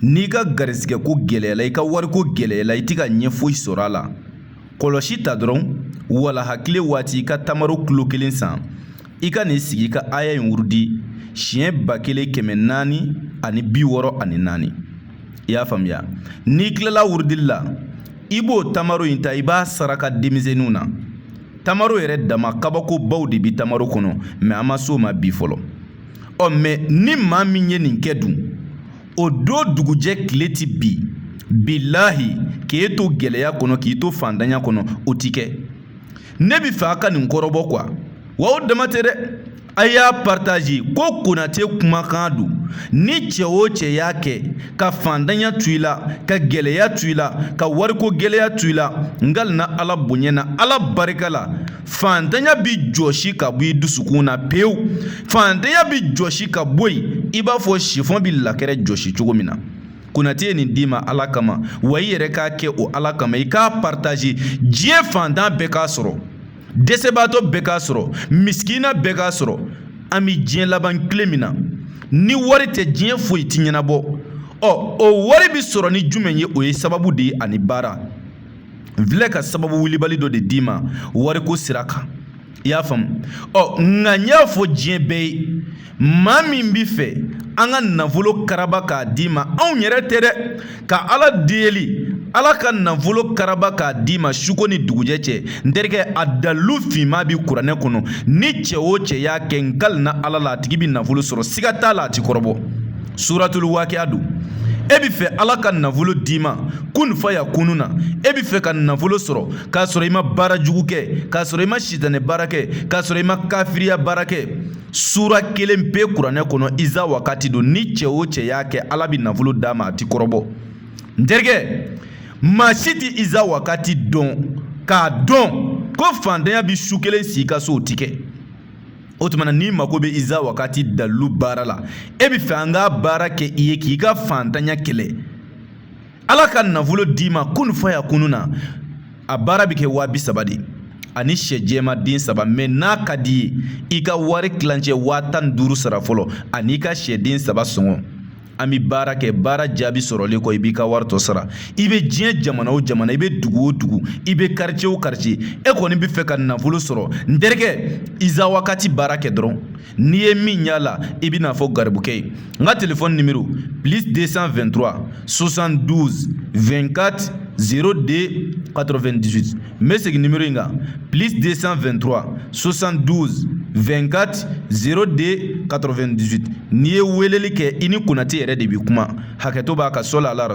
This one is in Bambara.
n'i ka garisɛgɛ ko gɛlɛyala i ka wari ko gɛlɛyala i tɛ ka ɲɛ foyi sɔrɔ a la kɔlɔsi ta dɔrɔn wala hakili waati i ka tamaro kilo 1 san i ka nin sigi i ka aya in wurudi siɲɛ 1464 i y'a faamuya n'i tilala wurudili la i b'o tamaro in ta i b'a saraka denmisɛnninw na tamaro yɛrɛ dama kabako baw de bi tamaro kɔnɔ mais an ma s'o ma bi fɔlɔ mais ni maa min ye nin kɛ dun o don dugujɛ tile ti bi bilahi k'e to gɛlɛya kɔnɔ k'i to fandanya kɔnɔ o ti kɛ ne bi fɛ a ka nin kɔrɔbɔ quoi wa o dama tɛ dɛ a y'a partage ko Konate kumakan don ni cɛ o cɛ y'a kɛ ka fandanya tu i la ka gɛlɛya tu i la ka wariko gɛlɛya tu i la ngali na Ala bonya na Ala barika la fandanya bi jɔsi ka bɔ i dusukun na pewu fandanya bi jɔsi ka bɔ yen i b'a fɔ chiffon bi lakɛrɛ jɔsi cogo min na Konate ye nin d'i ma Ala kama wa i yɛrɛ k'a kɛ o Ala kama i k'a partage diɲɛ fantan bɛɛ k'a sɔrɔ dɛsɛbaatɔ bɛɛ k'a sɔrɔ miskina bɛɛ k'a sɔrɔ an bi diɲɛ laban tile min na ni wari tɛ diɲɛ foyi ti ɲɛnabɔ o wari bi sɔrɔ ni jumɛn ye o ye sababu de ye ani baara n filɛ ka sababu wulibali dɔ de d'i ma wariko sira kan i y'a faamu nka n y'a fɔ diɲɛ bɛɛ ye maa min bi fɛ an ka nafolo karaba k'a d'i ma anw yɛrɛ tɛ dɛ ka Ala deli Ala ka nafolo karaba k'a d'i ma suko ni dugujɛ cɛ n terikɛ a dalu finma bi kuranɛ kɔnɔ ni cɛ o cɛ y'a kɛ ngali na Ala la a tigi bi nafolo sɔrɔ siga t'a la a ti kɔrɔbɔ suratul waqi'a don e bi fɛ Ala ka nafolo d'i ma kun faya kunu na e bi fɛ ka nafolo sɔrɔ k'a sɔrɔ i ma baara jugu kɛ k'a sɔrɔ i ma sitanɛ baara kɛ k'a sɔrɔ i ma kafiriya baara kɛ sura 1 pe kuranɛ kɔnɔ iza wakati don ni cɛ o cɛ y'a kɛ Ala bi nafolo d'a ma a ti kɔrɔbɔ n terikɛ maa si ti iza wakati dɔn k'a dɔn ko fandanya bi su 1 si ka so o ti kɛ o tumana n'i mago bɛ iza wakati dalu baara la e bi fɛ an ka baara kɛ i ye k'i ka fantanya kɛlɛ Ala ka nafolo d'i ma kun faya kunu na a baara bi kɛ 30 de ani sɛ jɛma den 3 mais n'a ka di ye i ka wari kilancɛ 15 sara fɔlɔ ani i ka sɛ den 3 sɔngɔ an bi baara kɛ baara jaabi sɔrɔlen kɔ i b'i ka wari tɔ sara i bɛ diɲɛ jamana o jamana i bɛ dugu o dugu i bɛ quartier o quartier e kɔni bɛ fɛ ka nafolo sɔrɔ n terikɛ iza wakati baara kɛ dɔrɔn n'i ye min y'a la i bɛ n'a fɔ garibukɛ ye n ka téléphone numéro +223 72 24 02 98 n bɛ segin numéro in kan +223 72 24 02 98 n'i ye weleli kɛ i ni Konate yɛrɛ de bi kuma hakɛto b'a ka sɔli ala